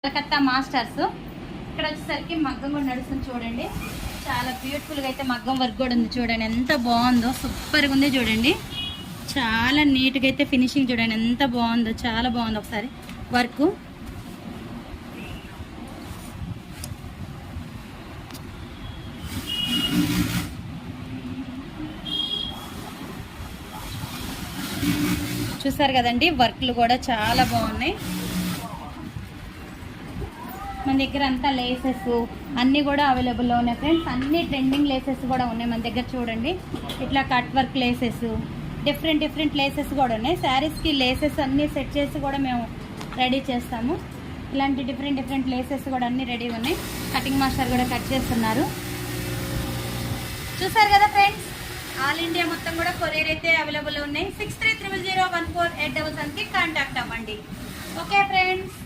Calcutta masters. ఇక్కడ వచ్చేసరికి మగ్గం కూడా నడుస్తుంది చూడండి. చాలా బ్యూటిఫుల్గా అయితే మగ్గం వర్క్ కూడా ఉంది చూడండి. ఎంత బాగుందో, సూపర్గా ఉంది చూడండి. చాలా నీట్గా అయితే ఫినిషింగ్ చూడండి ఎంత బాగుందో, చాలా బాగుంది. ఒకసారి వర్క్ చూసారు కదండి. వర్క్లు కూడా చాలా బాగున్నాయి. మన దగ్గర అంతా లేసెస్ అన్నీ కూడా అవైలబుల్లో ఉన్నాయి ఫ్రెండ్స్. అన్ని ట్రెండింగ్ లేసెస్ కూడా ఉన్నాయి మన దగ్గర చూడండి. ఇట్లా cut work laces, different laces కూడా ఉన్నాయి. శారీస్కి లేసెస్ అన్నీ సెట్ చేసి కూడా మేము రెడీ చేస్తాము. ఇలాంటి డిఫరెంట్ లేసెస్ కూడా అన్నీ రెడీగా ఉన్నాయి. కటింగ్ మాస్టర్ కూడా కట్ చేస్తున్నారు. చూసారు కదా ఫ్రెండ్స్, ఆల్ ఇండియా మొత్తం కూడా కొరియర్ అయితే అవైలబుల్ ఉన్నాయి. 6300014877కి కాంటాక్ట్ అవ్వండి. Okay friends.